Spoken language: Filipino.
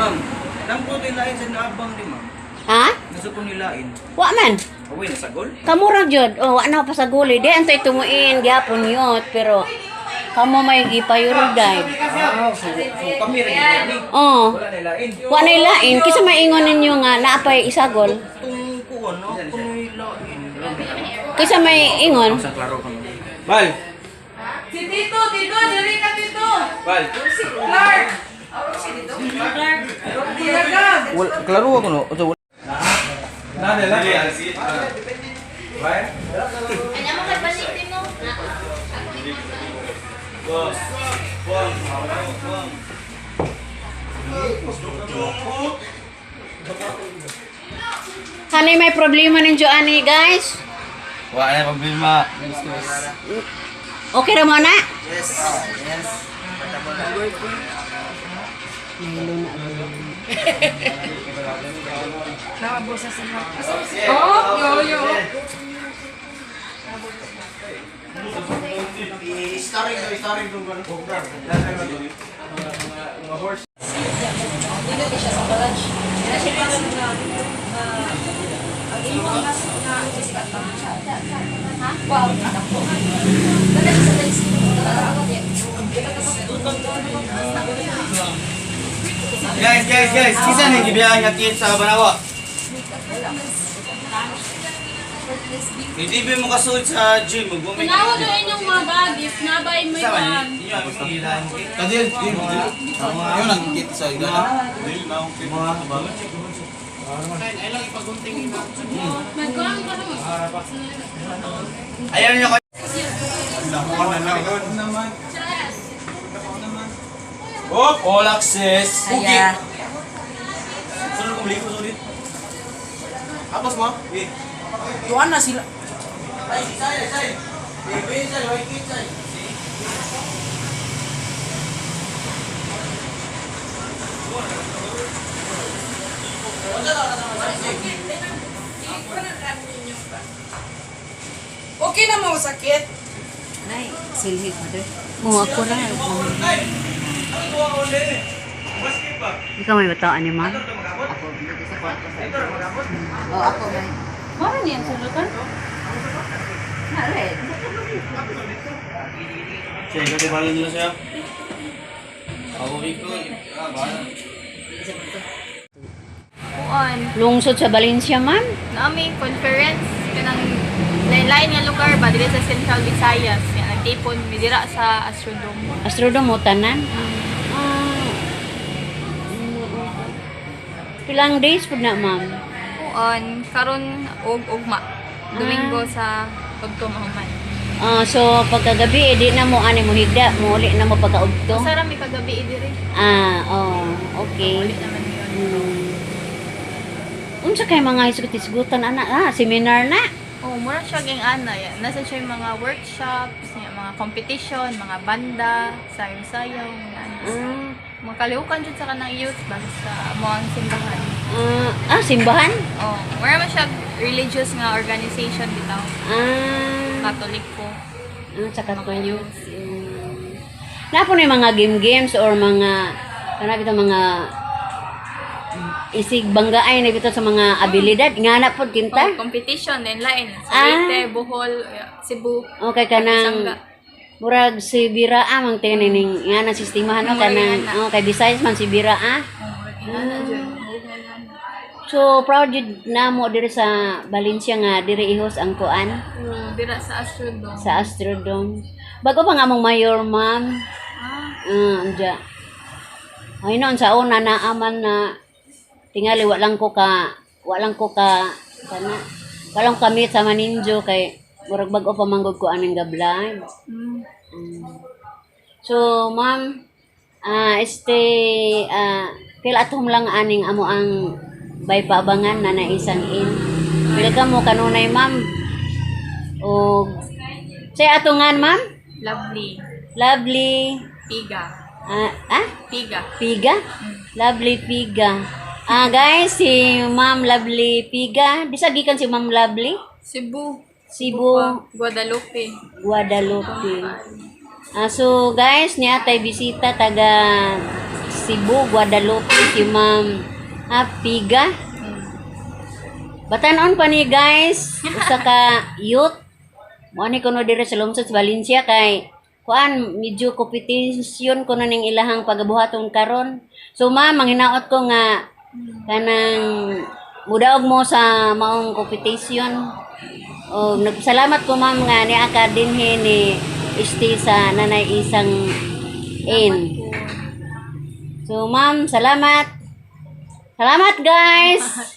Ma'am, nang po nilain sa naabang ni ma'am. Ha? Nasa po nilain. Wa man. Away na sa gol. Kamura jud. Oh, wa na pa sa guli. Di antay tumuin gyapon yot pero kamo may gipayurdad. So kami rin ni. Oh. Wala nilain. Wa na ilain kisa maingon ninyo nga naapay isagol. Tung kuan no, kuno nilain. Kisa may ingon. Sa klaro kami. Bal. Si Tito, diri ka Tito. Bal. Si Clark. Si Tito. Clark. Wal klaro ako no. Nana lang. Bye. Ano mo kay balikin mo? Bos. Kanay may problema ninyo ani guys. Wala na problema. Okay ra mo na? Yes. Yes. Nakabusa sa mga. Oh, yo. Starring tong kan program. Mga horse. Dito di siya sa garage. Kaya siya pa ang iyong mas na isikat lang siya. Ha? Wow, takbo. Dala siya sa taxi. Guys. Kisa ning gibiyahe nga kit sa Banawa. Hindi ba mo kasuot sa gym mo gumit? Tanawa doon yung mga bagis, nabay mo Sama yung ni. Inyo ang ilan kit. Kadil, yun ang kit sa igala. nagkuhan ka naman. Ayaw niyo ko. Oh, all access. Aya. Sunod kong liko sulit. Apos mo? Eh. Tuwan na sila. Ay, say. Baby, say, why kit say? Okay na mo sakit. Nay, silhig mo deh. Mo ako na. Ikaw may bataan ni ma'am? Oh, ako may. Mara niyan sulutan? Red. Sige, kasi balo nila siya. Ako iko. Kuan. Lungsod sa Valencia ma'am? Nami conference kanang lain nga lugar ba dili sa Central Visayas. Nga nagtipon mi dira sa Astrodome. Astrodome mo tanan? Pilang days pud na ma'am? Kuan karon og ugma. Domingo sa Tugto Mahuman. So pagkagabi di na mo ani mo higda, mo uli na mo pagkaugto. Sara mi kagabi diri. Okay. Ulit naman yun. Unsa kay mga hisgot-hisgutan ana? Seminar na. Oh, mura siya ging ana ya. Nasa siya yung mga workshops, yung mga competition, mga banda, sayaw-sayaw, mga ano. Mga kalihukan dyan sa kanang youth ba sa mga simbahan. Simbahan? Oh, mura man siya religious nga organization bitaw. Katoliko. Sa Katolik. Napo na yung mga game-games or mga kanang mga isig banggaay na bitaw sa mga abilidad nga na pod kinta. Oh, competition din lain. Sa Leyte, Bohol, Cebu. Okay kanang Sangga. murag si Bira mang tinining nga na sistemahan no kanang kay Visayas man si Bira Oh, ingana dyan. So proud jud namo diri sa Valencia nga diri ihos ang kuan Dira sa Astrodome. sa Astrodome. Bago pa nga mong mayor ma'am. Anja. Ay noon sa una naaman na tingali walang ko ka kana walang kamit sa maninjo kay murag bag-o pa manggod ko aning gablay. So ma'am pila atom lang aning amo ang bay paabangan na naisang in. Pila ka mo kanunay ma'am. O say atungan ma'am? Lovely. Piga. Piga. Piga. Lovely Piga. Guys, si Ma'am Lovely Piga. Bisa gikan si Ma'am Lovely? Cebu. Guadalupe. So guys, niya tay bisita taga Cebu, Guadalupe, si Ma'am Piga. Batanon pa ni guys, usa ka youth. Mo ni kuno dire sa lungsod sa Valencia kay kuan medyo competition kuno ning ilahang pagabuhaton karon. So ma'am, manghinaot ko nga kanang mudaog mo sa maong competition. O nagsalamat ko ma'am nga ni aka dinhi ni este sa nanay isang in. So ma'am, salamat. Salamat guys.